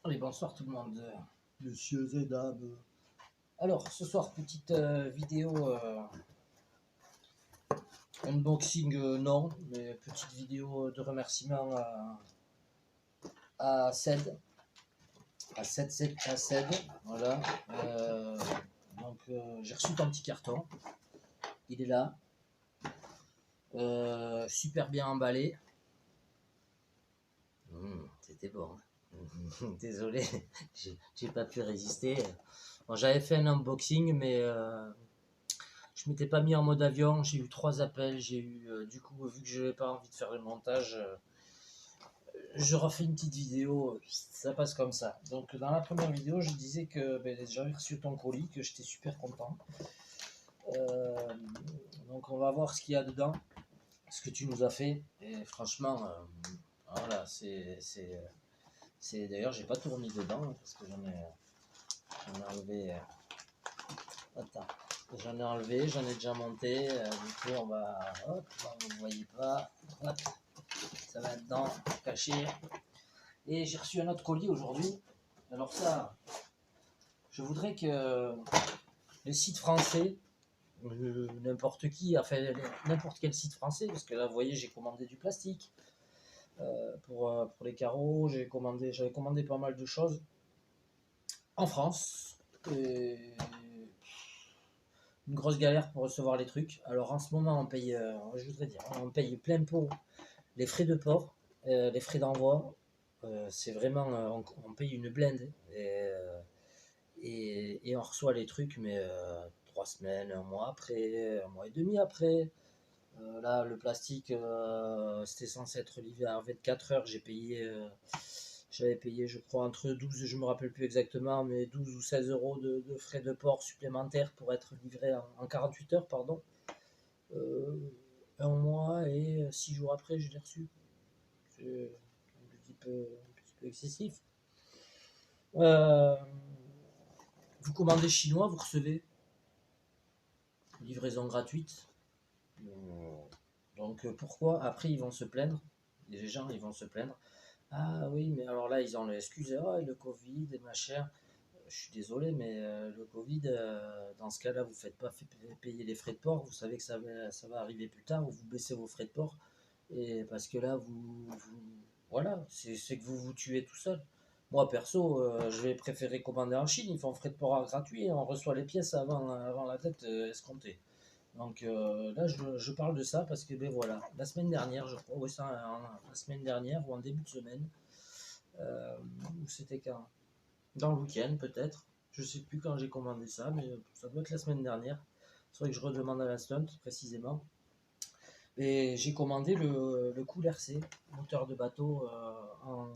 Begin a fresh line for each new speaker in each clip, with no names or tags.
Allez, bonsoir tout le monde.
Monsieur et dames.
Alors, ce soir, petite vidéo unboxing, non, mais petite vidéo de remerciement à Ced, à Ced, voilà. J'ai reçu ton petit carton, il est là, super bien emballé. C'était bon. Désolé, j'ai pas pu résister. Bon, j'avais fait un unboxing, mais je m'étais pas mis en mode avion. J'ai eu 3 appels. J'ai eu, du coup, vu que je n'avais pas envie de faire le montage, je refais une petite vidéo. Ça passe comme ça. Donc, dans la première vidéo, je disais que j'avais reçu ton colis, que j'étais super content. Donc, on va voir ce qu'il y a dedans, ce que tu nous as fait. Et franchement, voilà, d'ailleurs, j'ai pas tout remis dedans parce que j'en ai enlevé. Attends, j'en ai enlevé, j'en ai déjà monté. Du coup, on va. Hop, là, vous ne voyez pas. Hop, ça va être dedans, caché. Et j'ai reçu un autre colis aujourd'hui. Alors, ça, je voudrais que les sites français, n'importe qui, enfin, n'importe quel site français, parce que là, vous voyez, j'ai commandé du plastique. Pour les carreaux, j'avais commandé pas mal de choses en France. Et une grosse galère pour recevoir les trucs. Alors en ce moment, je voudrais dire, on paye plein pot les frais de port, les frais d'envoi. C'est vraiment, on paye une blinde et on reçoit les trucs, mais 3 semaines, un mois après, un mois et demi après. Là, le plastique, c'était censé être livré à 24 heures. J'avais payé, je crois, entre 12, je me rappelle plus exactement, mais 12 ou 16 euros de frais de port supplémentaires pour être livré en 48 heures, pardon. Un mois et 6 jours après, je l'ai reçu. C'est un petit peu excessif. Vous commandez chinois, vous recevez livraison gratuite. Donc pourquoi après ils vont se plaindre? Les gens ils vont se plaindre. Ah oui, mais alors là ils ont l'excuse, oh, le Covid et machin. Je suis désolé, mais le Covid, dans ce cas-là, vous ne faites pas payer les frais de port. Vous savez que ça va arriver plus tard, ou vous baissez vos frais de port. Et parce que là, voilà, c'est que vous vous tuez tout seul. Moi, perso, je vais préférer commander en Chine. Ils font frais de port gratuit et on reçoit les pièces avant la date escomptée. Donc là, je parle de ça parce que, ben voilà, la semaine dernière, je crois, oui, la semaine dernière ou en début de semaine, ou c'était quand? Dans le week-end peut-être. Je sais plus quand j'ai commandé ça, mais ça doit être la semaine dernière. C'est vrai que je redemande à la stunt précisément. Et j'ai commandé le Cool RC, moteur de bateau en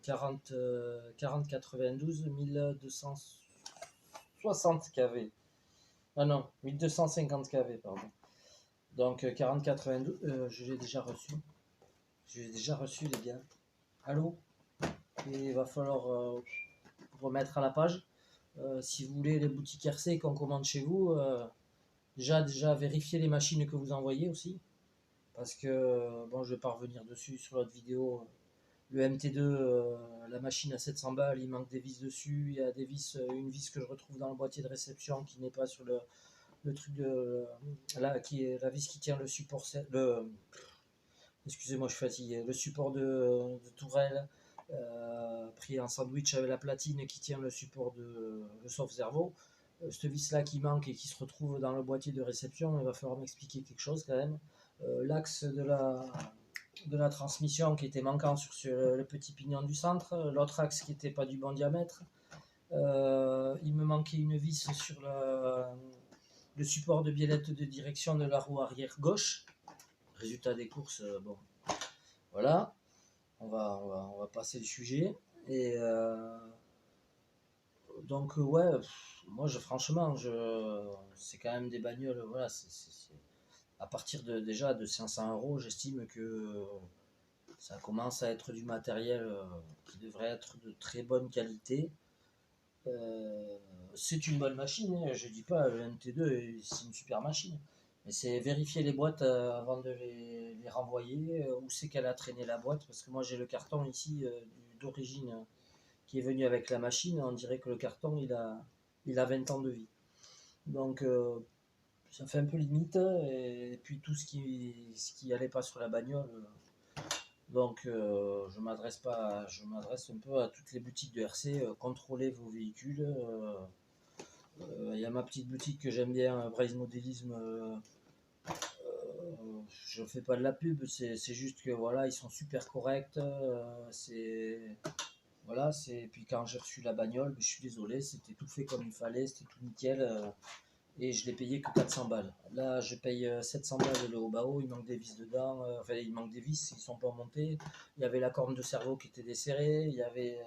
4092 1260 kV. Ah non, 1250 kV, pardon. Donc 4092, je l'ai déjà reçu. Je l'ai déjà reçu, les gars. Allô? Et il va falloir remettre à la page. Si vous voulez les boutiques RC qu'on commande chez vous, déjà vérifiez les machines que vous envoyez aussi. Parce que, bon, je vais pas revenir dessus sur l'autre vidéo. Le MT2, la machine à 700 balles, il manque des vis dessus. Il y a des vis, une vis que je retrouve dans le boîtier de réception qui n'est pas sur le truc de. Là, qui est la vis qui tient le support. Excusez-moi, je suis fatigué. Le support de tourelle. Pris en sandwich avec la platine qui tient le support de le soft servo. Cette vis là qui manque et qui se retrouve dans le boîtier de réception, il va falloir m'expliquer quelque chose quand même. L'axe de la transmission qui était manquant sur le petit pignon du centre, l'autre axe qui n'était pas du bon diamètre. Il me manquait une vis sur le support de biellette de direction de la roue arrière gauche. Résultat des courses, bon, voilà. On va passer le sujet. Et donc, ouais, moi, franchement, c'est quand même des bagnoles. Voilà, à partir déjà de 500 euros, j'estime que ça commence à être du matériel qui devrait être de très bonne qualité. C'est une bonne machine, hein, je dis pas, le MT2, c'est une super machine. Mais c'est vérifier les boîtes avant de les renvoyer, où c'est qu'elle a traîné la boîte, parce que moi j'ai le carton ici d'origine qui est venu avec la machine, on dirait que le carton, il a 20 ans de vie. Donc, ça fait un peu limite. Et puis, tout ce qui allait pas sur la bagnole. Donc, je m'adresse un peu à toutes les boutiques de RC. Contrôlez vos véhicules. Il y a ma petite boutique que j'aime bien, Braise Modélisme. Je fais pas de la pub, c'est juste que voilà, ils sont super corrects. Voilà, puis quand j'ai reçu la bagnole, je suis désolé, c'était tout fait comme il fallait, c'était tout nickel. Et je l'ai payé que 400 balles. Là, je paye 700 balles le haut-bas-haut, il manque des vis dedans. Enfin, il manque des vis, ils sont pas montés. Il y avait la corne de cerveau qui était desserrée. Il y avait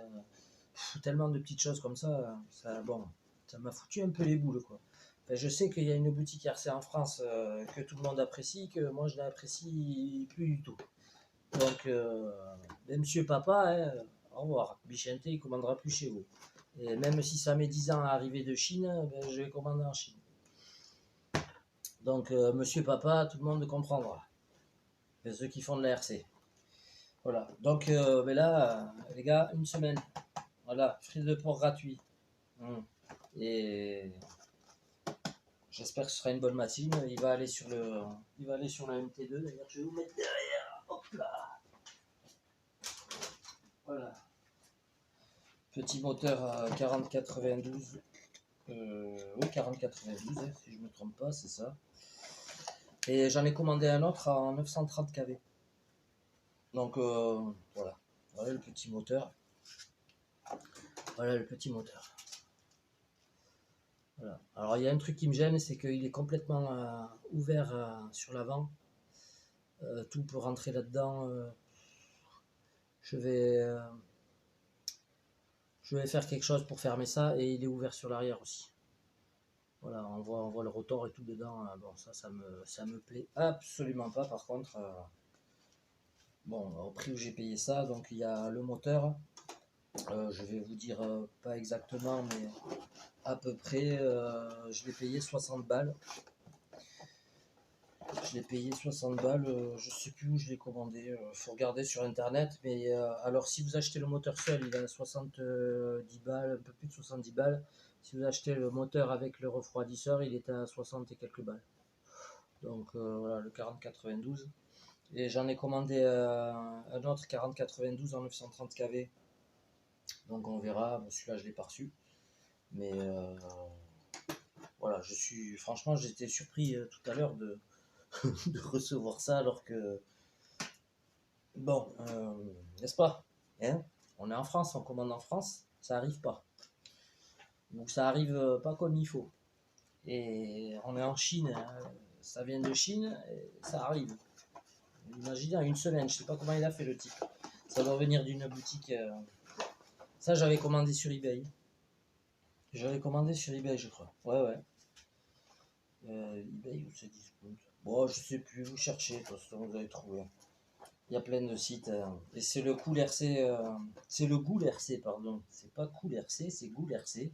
tellement de petites choses comme ça. Bon, ça m'a foutu un peu les boules, quoi. Enfin, je sais qu'il y a une boutique RC en France que tout le monde apprécie, que moi je l'apprécie plus du tout. Donc, monsieur papa, hein, au revoir. Bichente, il commandera plus chez vous. Et même si ça met 10 ans à arriver de Chine, je vais commander en Chine. Donc, monsieur papa, tout le monde comprendra. Et ceux qui font de la RC. Voilà. Donc, mais là, les gars, une semaine. Voilà, frais de port gratuit. Et j'espère que ce sera une bonne machine. Il va aller sur le MT2. D'ailleurs, je vais vous mettre derrière. Hop là. Voilà. Petit moteur à 4092. Oui, 4092, hein, si je ne me trompe pas, c'est ça. Et j'en ai commandé un autre en 930 kV. Donc voilà. Voilà le petit moteur. Voilà le petit moteur. Voilà. Alors il y a un truc qui me gêne, c'est qu'il est complètement ouvert sur l'avant. Tout peut rentrer là-dedans. Je vais faire quelque chose pour fermer ça, et il est ouvert sur l'arrière aussi. Voilà, on voit le rotor et tout dedans. Bon, ça me plaît absolument pas. Par contre, bon, au prix où j'ai payé ça, donc il y a le moteur. Je vais vous dire pas exactement, mais à peu près, je l'ai payé 60 balles. Je l'ai payé 60 balles, je sais plus où je l'ai commandé, faut regarder sur internet. Mais alors, si vous achetez le moteur seul, il est à 70 balles, un peu plus de 70 balles. Si vous achetez le moteur avec le refroidisseur, il est à 60 et quelques balles. Donc voilà, le 4092. Et j'en ai commandé un autre 4092 en 930 kV. Donc on verra. Bon, celui-là, je l'ai pas reçu. Mais voilà, franchement, j'étais surpris tout à l'heure de recevoir ça, alors que bon, n'est-ce pas, hein, on est en France, on commande en France, ça arrive pas. Donc ça arrive pas comme il faut. Et on est en Chine, hein, ça vient de Chine, et ça arrive. Imaginez, une semaine, je sais pas comment il a fait le type. Ça doit venir d'une boutique. Ça, j'avais commandé sur eBay. Je crois. Ouais. eBay ou c'est Discount. Bon, je sais plus, vous cherchez, de toute façon, vous allez trouver. Il y a plein de sites. Et c'est le Cool RC. C'est le Goul RC, pardon. C'est pas Cool RC, c'est Goul RC.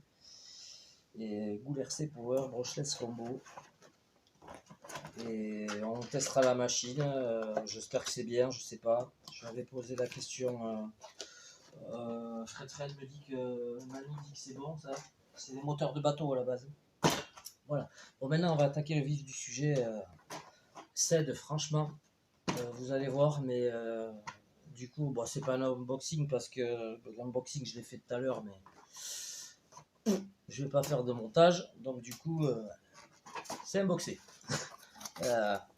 Et Goul RC Power Brushless Combo. Et on testera la machine. J'espère que c'est bien, je sais pas. J'avais posé la question. Fred me dit que Manu dit que c'est bon, ça. C'est des moteurs de bateau à la base. Voilà. Bon, maintenant on va attaquer le vif du sujet. CED, franchement, vous allez voir, mais du coup, bon, c'est pas un unboxing parce que l'unboxing je l'ai fait tout à l'heure, mais je vais pas faire de montage, donc du coup, c'est unboxé.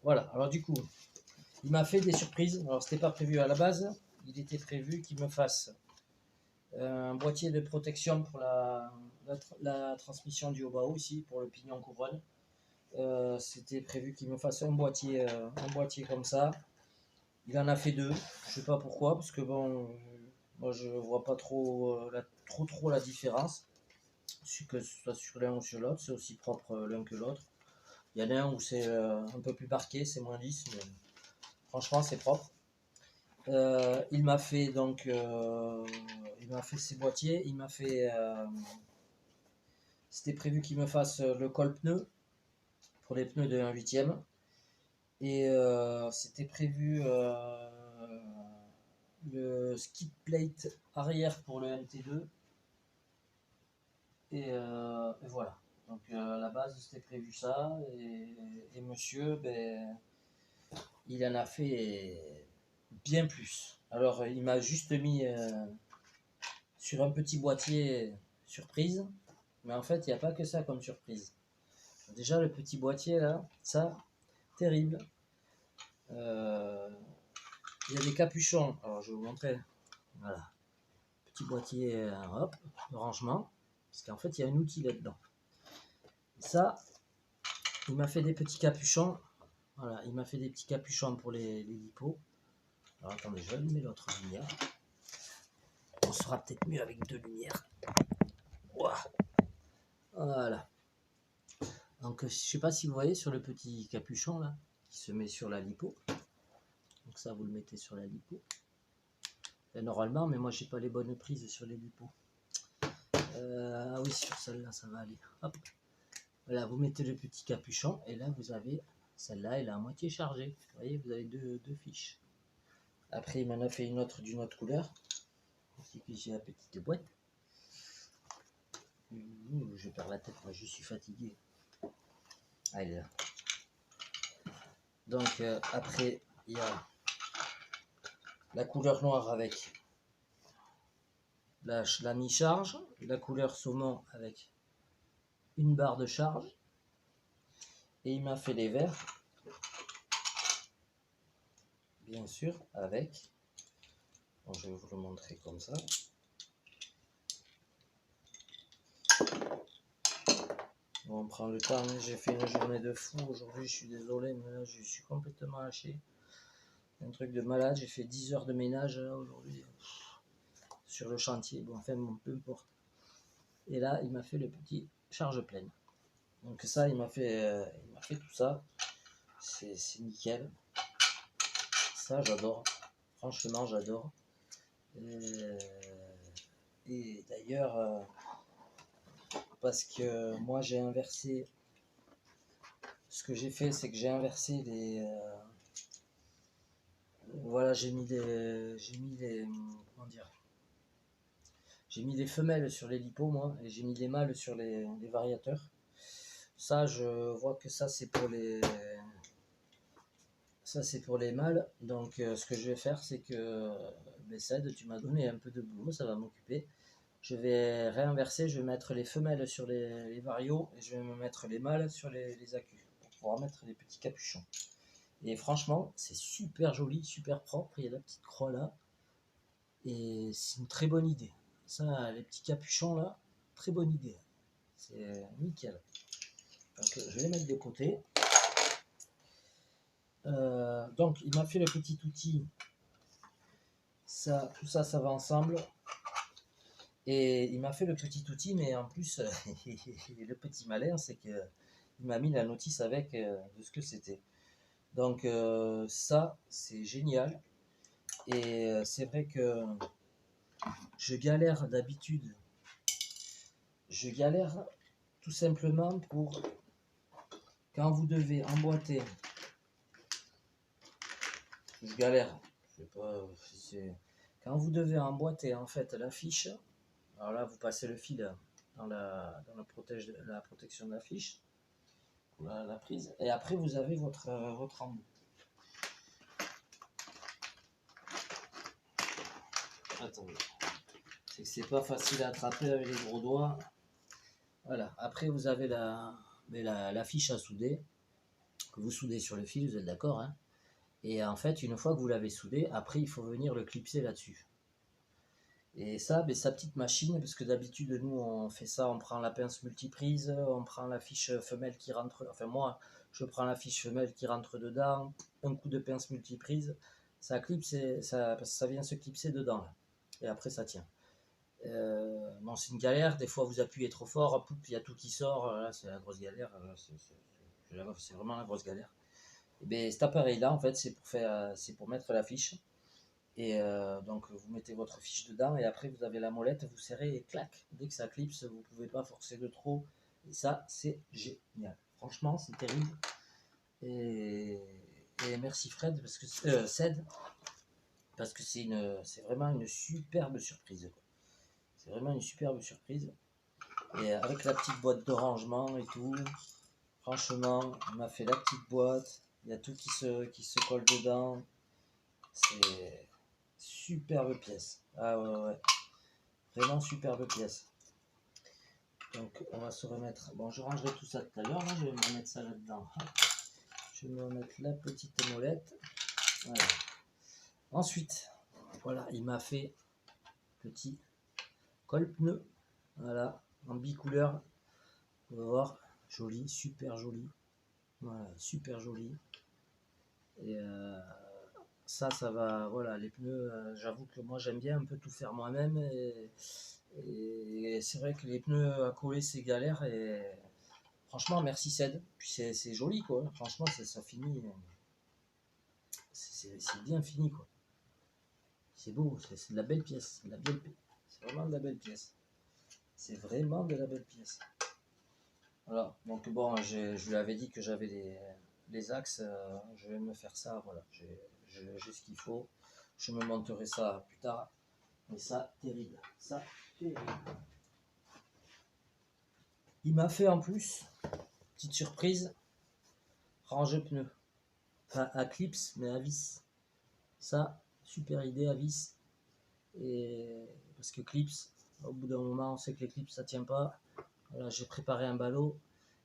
Voilà. Alors du coup, il m'a fait des surprises. Alors c'était pas prévu à la base. Il était prévu qu'il me fasse un boîtier de protection pour la transmission du haut-bas ici, pour le pignon couronne. C'était prévu qu'il me fasse un boîtier comme ça. Il en a fait deux. Je sais pas pourquoi, parce que bon, moi je vois pas trop la différence. Que ce soit sur l'un ou sur l'autre, c'est aussi propre l'un que l'autre. Il y en a un où c'est un peu plus marqué, c'est moins lisse, mais franchement c'est propre. Il m'a fait donc ces boîtiers. Il m'a fait c'était prévu qu'il me fasse le colle pneu pour les pneus de 1/8. Et c'était prévu le skid plate arrière pour le MT2. Et voilà. Donc à la base c'était prévu ça, et monsieur, ben, il en a fait bien plus. Alors il m'a juste mis sur un petit boîtier surprise, mais en fait il n'y a pas que ça comme surprise. Déjà le petit boîtier là, ça, terrible. Euh, il y a des capuchons, alors je vais vous montrer. Voilà, petit boîtier, hop, de rangement, parce qu'en fait il y a un outil là-dedans. Ça, il m'a fait des petits capuchons. Voilà, il m'a fait des petits capuchons pour les lipos. Alors attendez, je vais allumer l'autre lumière. On sera peut-être mieux avec deux lumières. Ouah. Voilà. Donc je sais pas si vous voyez sur le petit capuchon là, qui se met sur la lipo. Donc ça vous le mettez sur la lipo. Et normalement, mais moi j'ai pas les bonnes prises sur les lipos. Ah oui, sur celle-là ça va aller. Hop. Voilà, vous mettez le petit capuchon et là vous avez celle-là, elle est à moitié chargée. Vous voyez, vous avez deux fiches. Après, il m'en a fait une autre d'une autre couleur. Ici, j'ai la petite boîte. Je perds la tête, moi je suis fatigué. Ah, elle est là. Donc après, il y a la couleur noire avec la mi-charge, la couleur saumon avec une barre de charge, et il m'a fait les verts, bien sûr, avec, bon, je vais vous le montrer comme ça. Bon, on prend le temps, j'ai fait une journée de fou aujourd'hui, je suis désolé, mais là je suis complètement haché. Un truc de malade, j'ai fait 10 heures de ménage aujourd'hui sur le chantier, bon, enfin bon, peu importe. Et là, il m'a fait le petit charge pleine. Donc ça, il m'a fait tout ça. C'est nickel. Ça, j'adore. Franchement, j'adore. Et d'ailleurs, parce que moi, j'ai inversé. Ce que j'ai fait, c'est que j'ai inversé les. Voilà, comment dire, j'ai mis les femelles sur les lipos, moi, et j'ai mis les mâles sur les variateurs. Ça, je vois que ça, c'est pour les. Ça, c'est pour les mâles. Donc, ce que je vais faire, c'est que Bessed, tu m'as donné un peu de boulot, ça va m'occuper. Je vais réinverser, je vais mettre les femelles sur les varios et je vais me mettre les mâles sur les accus pour pouvoir mettre les petits capuchons. Et franchement, c'est super joli, super propre. Il y a la petite croix là. Et c'est une très bonne idée. Ça, les petits capuchons là, très bonne idée. C'est nickel. Donc, je vais les mettre de côté. Donc il m'a fait le petit outil, ça, tout ça, ça va ensemble, et il m'a fait le petit outil, mais en plus le petit malin, c'est que il m'a mis la notice avec de ce que c'était. Donc ça, c'est génial, et c'est vrai que je galère d'habitude, je galère tout simplement pour quand vous devez emboîter, je galère, je sais pas, quand vous devez emboîter en fait la fiche. Alors là, vous passez le fil dans la protection de la fiche, la prise, et après vous avez votre embout. Attendez, c'est que c'est pas facile à attraper avec les gros doigts. Voilà, après vous avez la fiche à souder, que vous soudez sur le fil, vous êtes d'accord, hein. Et en fait, une fois que vous l'avez soudé, après il faut venir le clipser là-dessus. Et ça, sa petite machine, parce que d'habitude nous on fait ça, on prend la pince multiprise, on prend la fiche femelle qui rentre, enfin moi je prends la fiche femelle qui rentre dedans, un coup de pince multiprise, ça clipse, parce que ça vient se clipser dedans là. Et après ça tient. Bon, c'est une galère, des fois vous appuyez trop fort, il y a tout qui sort, là c'est la grosse galère, c'est vraiment la grosse galère. Et bien cet appareil là en fait c'est pour mettre la fiche. Et donc vous mettez votre fiche dedans et après vous avez la molette, vous serrez et clac, dès que ça clipse, vous ne pouvez pas forcer de trop. Et ça, c'est génial. Franchement, c'est terrible. Et merci Fred, parce que Ced, parce que c'est vraiment une superbe surprise. C'est vraiment une superbe surprise. Et avec la petite boîte de rangement et tout, franchement, on m'a fait la petite boîte. Il y a tout qui se colle dedans. C'est superbe pièce. Ah ouais, ouais. Vraiment superbe pièce. Donc on va se remettre. Bon, je rangerai tout ça tout à l'heure. Je vais me remettre ça là-dedans. Je vais me remettre la petite molette. Voilà. Ensuite, voilà, il m'a fait petit col pneu. Voilà, en bicouleur. On va voir. Joli, super joli. Voilà, super joli. Et ça va. Voilà, les pneus, j'avoue que moi j'aime bien un peu tout faire moi-même. Et c'est vrai que les pneus à coller, c'est galère. Et franchement, merci Ced. Puis c'est joli, quoi. Franchement, ça finit. C'est bien fini, quoi. C'est beau, c'est de la belle pièce. C'est vraiment de la belle pièce. C'est vraiment de la belle pièce. Voilà, donc bon, je lui avais dit que j'avais les axes. Je vais me faire ça, voilà. J'ai ce qu'il faut. Je me monterai ça plus tard. Mais ça, terrible. Ça, terrible. Il m'a fait en plus, petite surprise, range pneus. Enfin, à clips, mais à vis. Ça, super idée à vis. Et parce que clips, au bout d'un moment, on sait que les clips, ça tient pas. Voilà, j'ai préparé un ballot.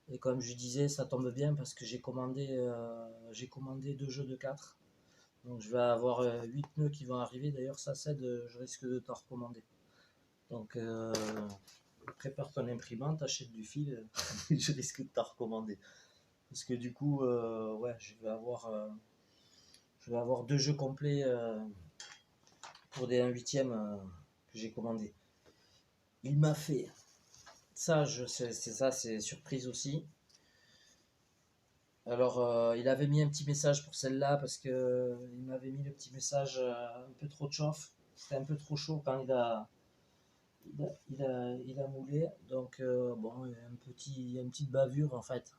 Et comme je disais, ça tombe bien parce que j'ai commandé 2 jeux de 4. Donc je vais avoir 8 pneus qui vont arriver. D'ailleurs, ça cède, je risque de t'en recommander. Donc prépare ton imprimante, achète du fil. Je risque de t'en recommander. Parce que du coup, ouais, je vais avoir 2 jeux complets pour des 1/8 que j'ai commandé. Il m'a fait ça, c'est ça, c'est surprise aussi. Alors, il avait mis un petit message pour celle-là parce que il m'avait mis le petit message un peu trop de chauffe. C'était un peu trop chaud quand il a moulé. Donc, bon, il y a une petite bavure en fait.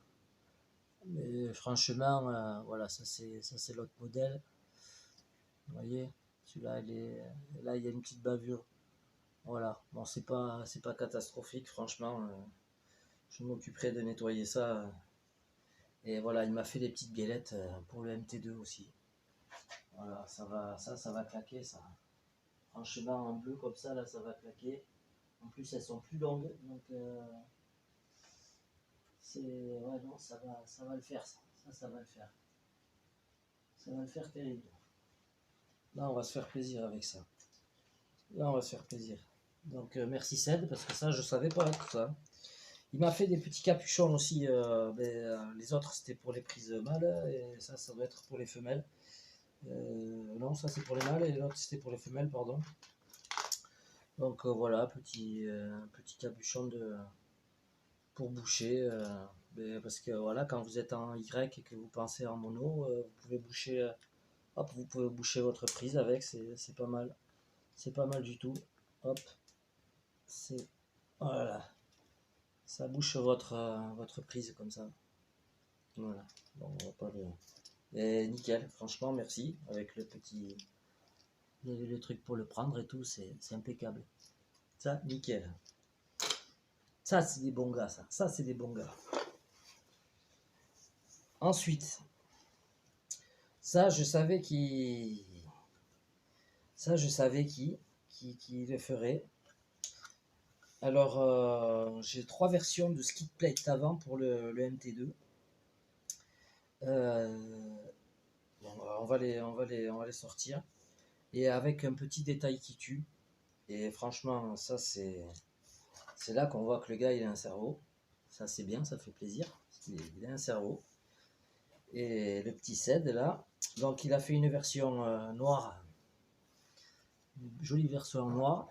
Mais franchement, voilà, ça c'est l'autre modèle. Vous voyez, celui-là, là, il y a une petite bavure. Voilà, bon, c'est pas catastrophique, franchement. Je m'occuperai de nettoyer ça. Et voilà, il m'a fait des petites galettes pour le MT2 aussi. Voilà, ça va claquer, ça. Franchement, en bleu comme ça, là, ça va claquer. En plus, elles sont plus longues, donc ouais, non, ça va le faire, ça. Ça va le faire. Ça va le faire terrible. Là, on va se faire plaisir avec ça. Là, on va se faire plaisir. Donc, merci Ced, parce que ça, je savais pas tout ça. Il m'a fait des petits capuchons aussi. Les autres, c'était pour les prises mâles, et ça doit être pour les femelles. Non, ça c'est pour les mâles, et l'autre c'était pour les femelles, pardon. Donc voilà, petit capuchon pour boucher. Parce que voilà, quand vous êtes en Y et que vous pensez en mono, vous pouvez boucher votre prise avec, c'est pas mal. C'est pas mal du tout. Hop, c'est voilà, ça bouche votre prise comme ça. Voilà. Bon, on va pas le... Et nickel, franchement, merci. Avec le truc pour le prendre et tout, c'est impeccable. Ça, nickel. Ça, c'est des bons gars, ça. Ça, c'est des bons gars. Ensuite, ça, je savais qui le ferait. Alors, j'ai 3 versions de skid plate avant pour le MT2. Bon, on va les sortir. Et avec un petit détail qui tue. Et franchement, ça, c'est là qu'on voit que le gars, il a un cerveau. Ça, c'est bien, ça fait plaisir. Il a un cerveau. Et le petit Ced, là. Donc, il a fait une version noire. Une jolie version noire.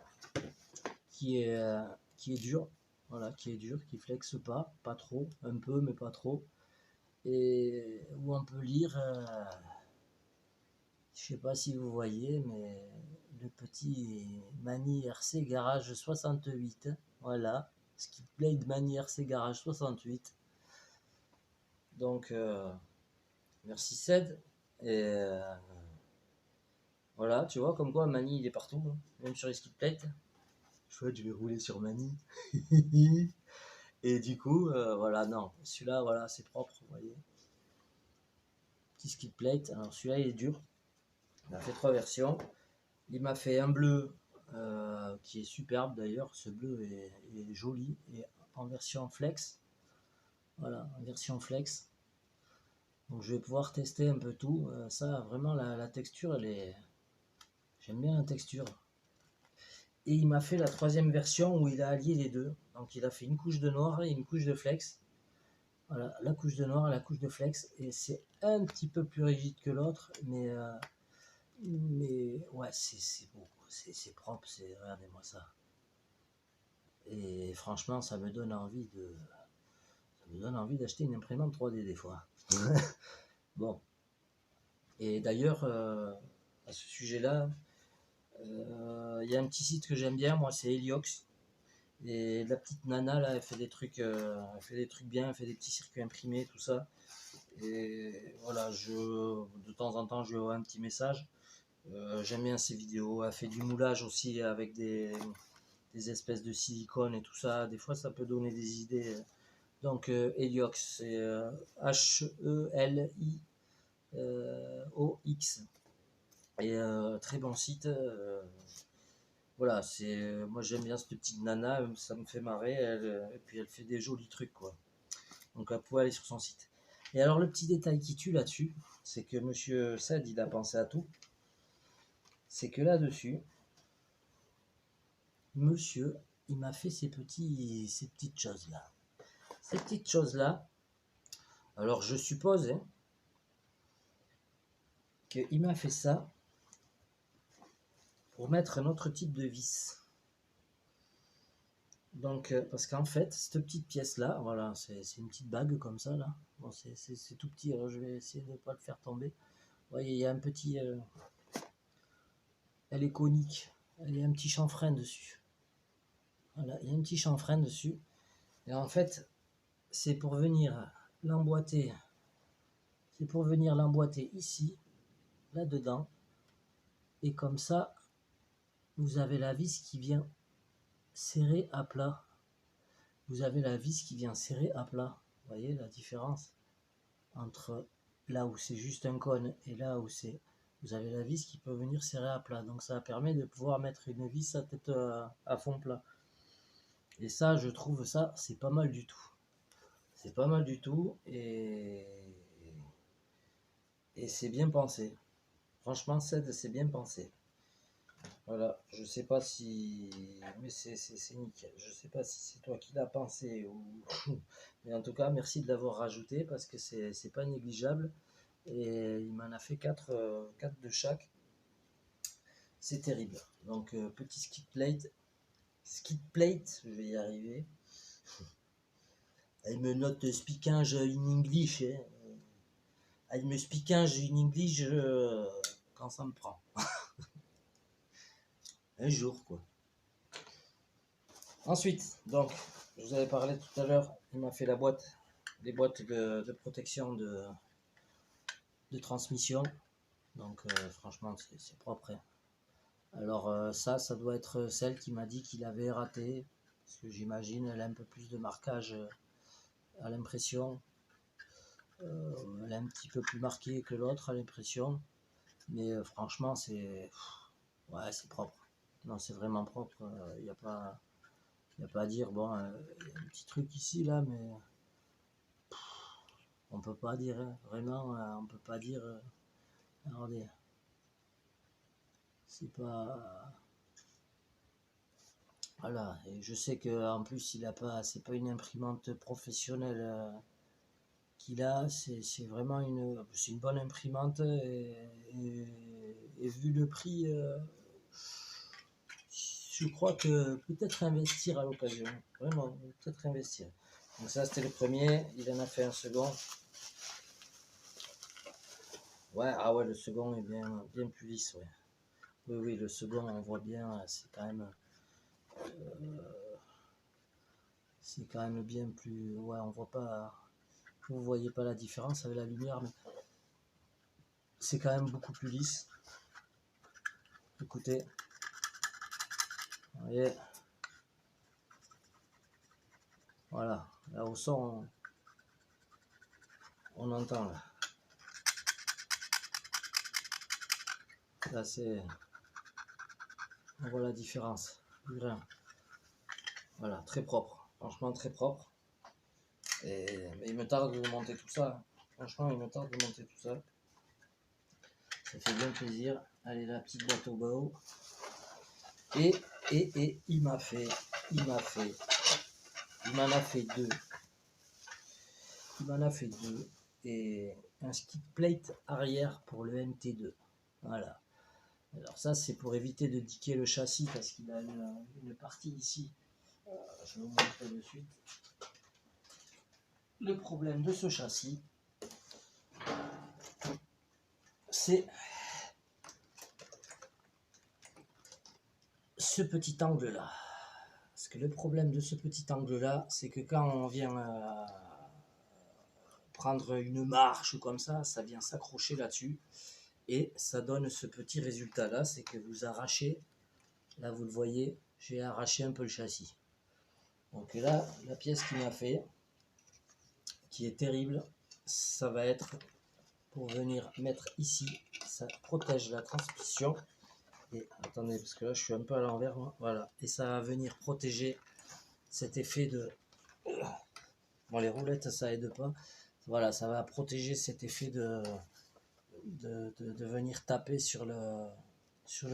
Qui est dure. Voilà, qui est dure, qui flexe pas trop. Un peu, mais pas trop. Et où on peut lire... je sais pas si vous voyez, mais le petit Mani RC Garage 68. Voilà. Skid Blade Mani RC Garage 68. Donc, merci Ced. Et voilà, tu vois, comme quoi Mani il est partout, hein, même sur les skid plates. chouette, je vais rouler sur Mani. Et du coup, voilà, non, celui-là, voilà, c'est propre, vous voyez. Petit skid plate, alors celui-là, il est dur. Il a fait 3 versions. Il m'a fait un bleu qui est superbe d'ailleurs. Ce bleu est joli et en version flex. Voilà, en version flex. Donc je vais pouvoir tester un peu tout. Ça, vraiment, la texture, elle est. J'aime bien la texture. Et il m'a fait la 3e version où il a allié les deux. Donc il a fait une couche de noir et une couche de flex. Voilà, la couche de noir et la couche de flex. Et c'est un petit peu plus rigide que l'autre, mais ouais, c'est beau, c'est propre, regardez-moi ça. Et franchement, ça me donne envie d'acheter une imprimante 3D des fois. Bon. Et d'ailleurs, à ce sujet-là, il y a un petit site que j'aime bien, moi, c'est Heliox. Et la petite nana là, elle fait des trucs bien, elle fait des petits circuits imprimés, tout ça. Et voilà, de temps en temps, je lui envoie un petit message. J'aime bien ses vidéos. Elle fait du moulage aussi avec des espèces de silicone et tout ça. Des fois, ça peut donner des idées. Donc, Heliox, c'est Heliox. Et très bon site. Voilà, moi j'aime bien cette petite nana, ça me fait marrer. Et puis elle fait des jolis trucs, quoi. Donc, vous pouvez aller sur son site. Et alors, le petit détail qui tue là-dessus, c'est que Monsieur Sad, il a pensé à tout. C'est que là-dessus, Monsieur, il m'a fait ces petites choses-là. Ces petites choses-là, alors je suppose hein, qu'il m'a fait ça pour mettre un autre type de vis. Donc, parce qu'en fait, cette petite pièce-là, voilà, c'est une petite bague comme ça, là. Bon, c'est tout petit, alors je vais essayer de ne pas le faire tomber. Vous voyez, il y a un petit... elle est conique. Il y a un petit chanfrein dessus. Voilà, il y a un petit chanfrein dessus. Et en fait, c'est pour venir l'emboîter. C'est pour venir l'emboîter ici, là-dedans. Et comme ça, vous avez la vis qui vient serrer à plat. Vous avez la vis qui vient serrer à plat. Vous voyez la différence entre là où c'est juste un cône et là où c'est... Vous avez la vis qui peut venir serrer à plat. Donc ça permet de pouvoir mettre une vis à tête à fond plat. Et ça, je trouve ça, c'est pas mal du tout. C'est pas mal du tout et c'est bien pensé. Franchement, c'est bien pensé. Voilà, je sais pas si... Mais c'est nickel. Je sais pas si c'est toi qui l'as pensé ou... Mais en tout cas, merci de l'avoir rajouté parce que c'est pas négligeable. Et il m'en a fait 4 de chaque. C'est terrible. Donc, petit skid plate. Skid plate, je vais y arriver. Elle me note speaking in English. Hein. Elle me speaking in English quand ça me prend. Un jour, quoi. Ensuite, donc, je vous avais parlé tout à l'heure, il m'a fait les boîtes de protection de transmission. Donc, franchement, c'est propre. Hein. Alors, ça doit être celle qui m'a dit qu'il avait raté. Parce que j'imagine, elle a un peu plus de marquage à l'impression. Elle est un petit peu plus marquée que l'autre à l'impression. Mais franchement, ouais, c'est propre. Non, c'est vraiment propre. Il n'y a pas à dire. Bon, il y a un petit truc ici, là, mais on peut pas dire. Hein. Vraiment, on peut pas dire. Regardez. C'est pas. Voilà. Et je sais qu'en plus, il a pas. C'est pas une imprimante professionnelle qu'il a. C'est vraiment c'est une bonne imprimante. Et vu le prix. Je crois que peut-être investir à l'occasion. Vraiment, peut-être investir. Donc ça, c'était le premier. Il en a fait un second. Ouais, ah ouais, le second est bien plus lisse, ouais. Oui, le second, on voit bien, c'est quand même bien plus, ouais, on voit pas, vous voyez pas la différence avec la lumière, mais c'est quand même beaucoup plus lisse. Écoutez, vous voyez, Voilà, là au son, on entend là. Là c'est, on voit la différence du grain. Voilà, très propre, franchement très propre. Mais il me tarde de monter tout ça. Franchement, il me tarde de monter tout ça. Ça fait bien plaisir. Allez, la petite boîte au bao. Et il m'en a fait deux. Il m'en a fait deux. Et un skid plate arrière pour le MT2. Voilà. Alors ça, c'est pour éviter de diquer le châssis parce qu'il a une partie ici. Je vais vous montrer de suite. Le problème de ce châssis, c'est ce petit angle là. Parce que le problème de ce petit angle là, c'est que quand on vient prendre une marche ou comme ça vient s'accrocher là-dessus et ça donne ce petit résultat là, c'est que vous arrachez, là vous le voyez, j'ai arraché un peu le châssis. Donc là, la pièce qui m'a fait, qui est terrible, ça va être pour venir mettre ici, ça protège la transmission. Et attendez, parce que là je suis un peu à l'envers, voilà, et ça va venir protéger cet effet de... Bon, les roulettes ça aide pas, voilà, ça va protéger cet effet de venir taper sur le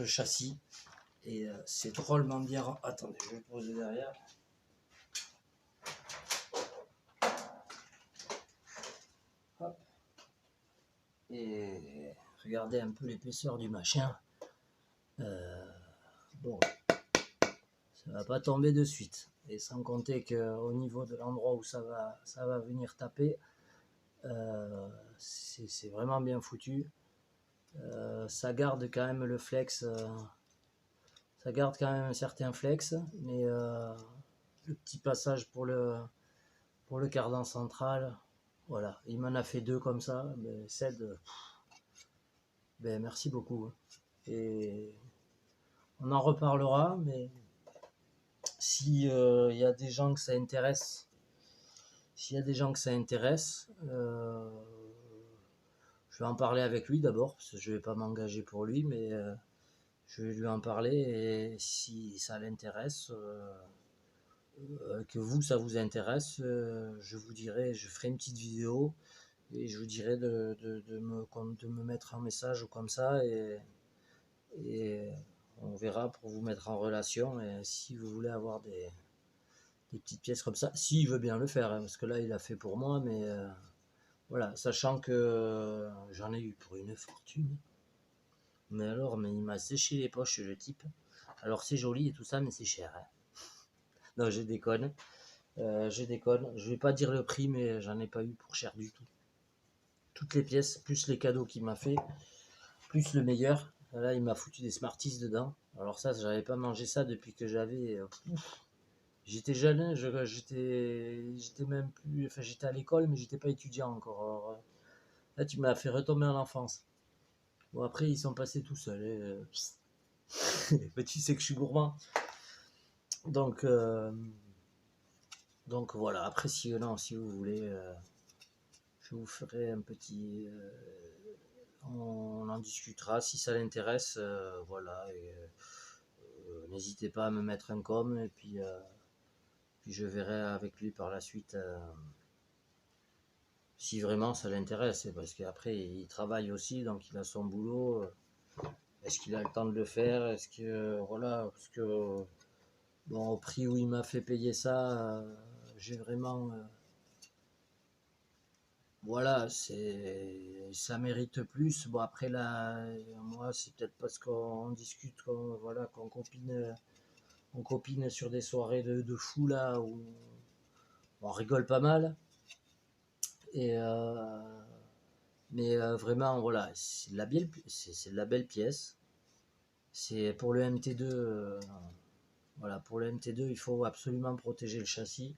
châssis. Et c'est drôlement bien. Attendez, je vais poser derrière. Hop. Et regardez un peu l'épaisseur du machin. Bon, ça va pas tomber de suite. Et sans compter qu'au niveau de l'endroit où ça va venir taper, c'est vraiment bien foutu. Ça garde quand même le flex. Ça garde quand même un certain flex, mais le petit passage pour le cardan central, voilà, il m'en a fait deux comme ça, mais celle ben merci beaucoup. Et on en reparlera, mais si il y a des gens que ça intéresse, s'il y a des gens que ça intéresse, je vais en parler avec lui d'abord, parce que je vais pas m'engager pour lui, mais je vais lui en parler et si ça l'intéresse, que vous, ça vous intéresse, je vous dirai, je ferai une petite vidéo et je vous dirai de me mettre un message ou comme ça et on verra pour vous mettre en relation et si vous voulez avoir des petites pièces comme ça, s'il veut bien le faire, hein, parce que là il a fait pour moi, mais voilà, sachant que j'en ai eu pour une fortune, mais il m'a séché les poches le type, alors c'est joli et tout ça, mais c'est cher, hein. Non, je déconne. Je déconne. Je vais pas dire le prix, mais j'en ai pas eu pour cher du tout. Toutes les pièces, plus les cadeaux qu'il m'a fait, plus le meilleur. Là, il m'a foutu des Smarties dedans. Alors ça, j'avais pas mangé ça depuis que j'avais... j'étais jeune, hein, j'étais même plus... Enfin, j'étais à l'école, mais j'étais pas étudiant encore. Alors, là, tu m'as fait retomber en enfance. Bon, après, ils sont passés tout seuls. Mais tu sais que je suis gourmand. Donc, voilà. Après, non, si vous voulez... je vous ferai un petit... on en discutera si ça l'intéresse. Voilà. Et, n'hésitez pas à me mettre un com. Et puis je verrai avec lui par la suite si vraiment ça l'intéresse. Parce qu'après, il travaille aussi. Donc, il a son boulot. Est-ce qu'il a le temps de le faire? Est-ce que... voilà. Parce que... bon, au prix où il m'a fait payer ça, j'ai vraiment... voilà, ça mérite plus. Bon après là, moi c'est peut-être parce qu'on discute, voilà, on copine sur des soirées de fou là où on rigole pas mal. Et mais vraiment voilà, c'est de la belle pièce. C'est pour le MT2, voilà, pour le MT2 il faut absolument protéger le châssis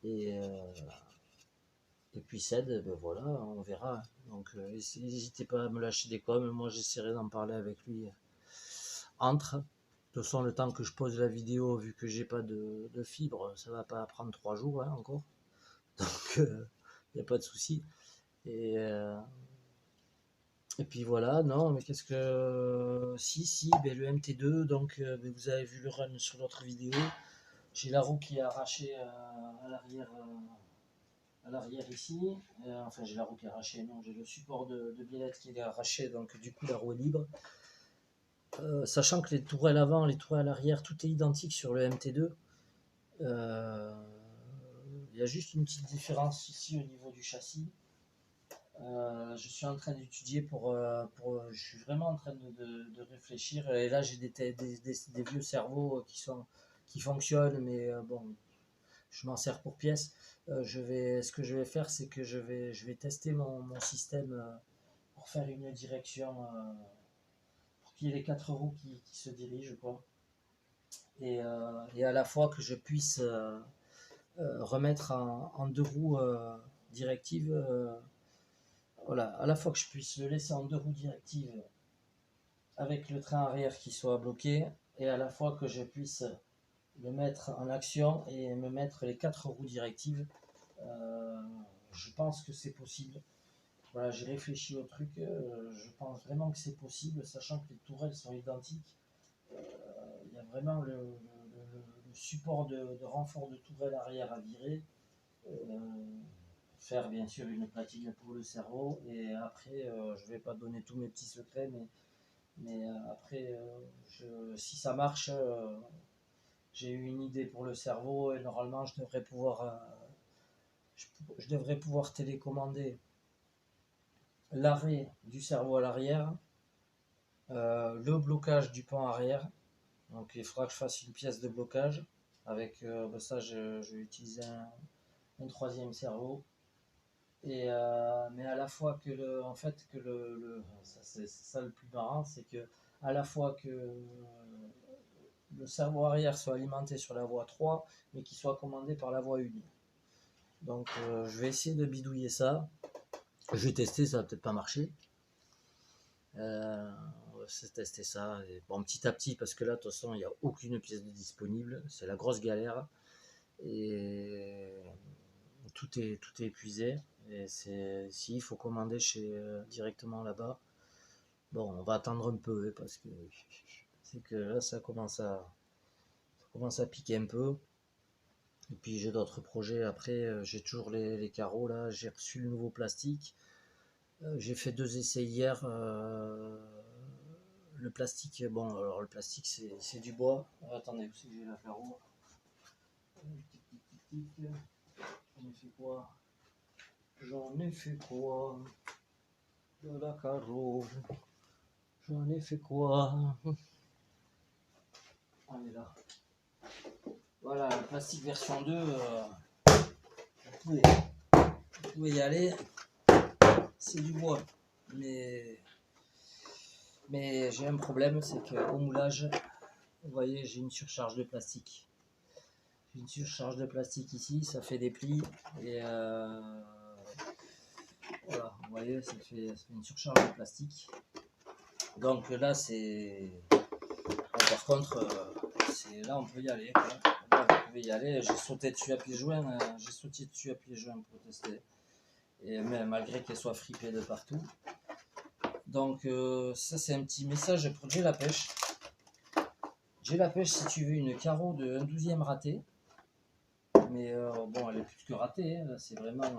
et puis cède, ben voilà, on verra. Donc n'hésitez pas à me lâcher des coms, moi j'essaierai d'en parler avec lui entre. toute façon, le temps que je pose la vidéo, vu que j'ai pas de fibre, ça va pas prendre 3 jours hein, encore. Donc, il n'y a pas de souci. Et puis voilà, non, mais qu'est-ce que... Si, ben, le MT2, donc ben, vous avez vu le run sur l'autre vidéo. J'ai la roue qui est arrachée à l'arrière ici. Enfin, j'ai la roue qui est arrachée, non, j'ai le support de biellette qui est arraché, donc du coup la roue est libre. Sachant que les tourelles avant, les tourelles arrière, tout est identique sur le MT2. Il y a juste une petite différence ici au niveau du châssis. Je suis en train d'étudier je suis vraiment en train de réfléchir. Et là, j'ai des vieux cerveaux qui fonctionnent, mais bon, je m'en sers pour pièces. Ce que je vais faire, c'est que je vais tester mon système pour faire une direction, pour qu'il y ait les 4 roues qui se dirigent, quoi. Et à la fois que je puisse remettre en 2 roues directives. Voilà, à la fois que je puisse le laisser en 2 roues directives avec le train arrière qui soit bloqué, et à la fois que je puisse le mettre en action et me mettre les 4 roues directives. Euh, je pense que c'est possible. Voilà, j'ai réfléchi au truc. Je pense vraiment que c'est possible, sachant que les tourelles sont identiques. Il y a vraiment le support de renfort de tourelle arrière à virer. Faire bien sûr une platine pour le cerveau, et après je vais pas donner tous mes petits secrets, mais après si ça marche, j'ai eu une idée pour le cerveau, et normalement je devrais pouvoir télécommander l'arrêt du cerveau à l'arrière, le blocage du pont arrière. Donc il faudra que je fasse une pièce de blocage avec ça. Je vais utiliser un 3e cerveau. Mais à la fois que en fait que ça, c'est ça le plus marrant, c'est que à la fois que le cerveau arrière soit alimenté sur la voie 3, mais qu'il soit commandé par la voie 1. Donc je vais essayer de bidouiller ça. Je vais tester, ça va peut-être pas marcher. On va tester ça. Et bon, petit à petit, parce que là, de toute façon, il n'y a aucune pièce de disponible. C'est la grosse galère. Et tout est épuisé. Et s'il faut commander directement là-bas, bon, on va attendre un peu, parce que c'est que là, ça commence à piquer un peu. Et puis j'ai d'autres projets après. J'ai toujours les carreaux là. J'ai reçu le nouveau plastique. J'ai fait 2 essais hier. Le plastique, bon, alors le plastique c'est du bois. Attendez, où c'est que j'ai la carreau? J'en ai fait quoi? J'en ai fait quoi? De la carreau. J'en ai fait quoi? Elle est là. Voilà, le plastique version 2. Vous pouvez y aller. C'est du bois. Mais j'ai un problème, c'est qu'au moulage, vous voyez, j'ai une surcharge de plastique. J'ai une surcharge de plastique ici, ça fait des plis. Et voilà, vous voyez, ça fait une surcharge de plastique. Donc là, c'est... Bon, par contre, là, on peut y aller. Là, vous pouvez y aller. J'ai sauté dessus à pieds joints. J'ai sauté dessus à pieds joints pour tester. Et même, malgré qu'elle soit fripée de partout. Donc ça, c'est un petit message pour J'ai la pêche. J'ai la pêche, si tu veux une carreau de 1/12e raté. Mais bon, elle est plus que ratée, hein, c'est vraiment...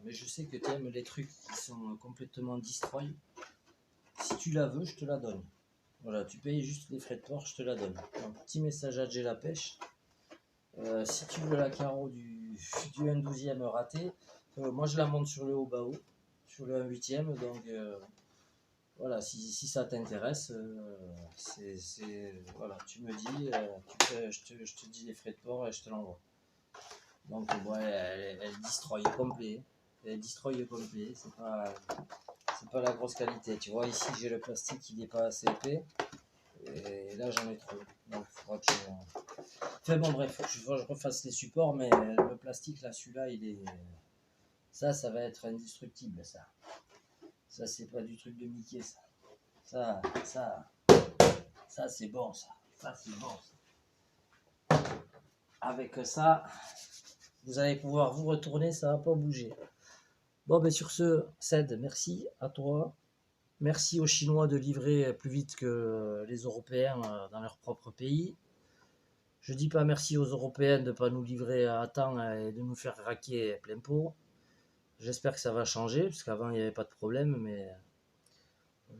mais je sais que tu aimes les trucs qui sont complètement destroy. Si tu la veux, je te la donne. Voilà, tu payes juste les frais de port, je te la donne. Un petit message à J'ai la pêche. Si tu veux la carreau du 1/12e raté, moi je la monte sur le haut bas haut, sur le 1/8e, donc voilà, si ça t'intéresse, voilà, tu me dis, je te dis les frais de port et je te l'envoie. Donc bon, elle destroy complet. Elle destroy complet, c'est pas la grosse qualité. Tu vois, ici j'ai le plastique qui n'est pas assez épais. Et là j'en ai trop. Donc il faudra que je... Enfin bon bref, faut que je refasse les supports, mais le plastique là, celui-là, il est... Ça va être indestructible, ça. Ça, c'est pas du truc de Mickey, ça. Ça c'est bon, ça. Ça, c'est bon. Ça. Avec ça, vous allez pouvoir vous retourner, ça va pas bouger. Bon, ben sur ce, Ced, merci à toi. Merci aux Chinois de livrer plus vite que les Européens dans leur propre pays. Je dis pas merci aux Européens de ne pas nous livrer à temps et de nous faire raquer plein pot. J'espère que ça va changer, parce qu'avant il n'y avait pas de problème, mais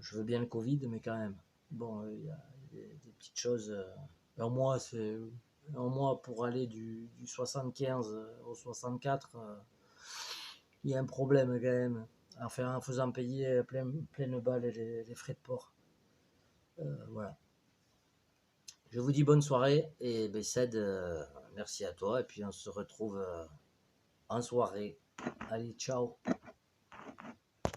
je veux bien le Covid, mais quand même. Bon, il y a des petites choses. Un mois, c'est un mois pour aller du 75 au 64. Il y a un problème quand même. Enfin, en faisant payer pleine balle les frais de port. Voilà. Je vous dis bonne soirée et Ced, merci à toi. Et puis on se retrouve en soirée. Allez, ciao.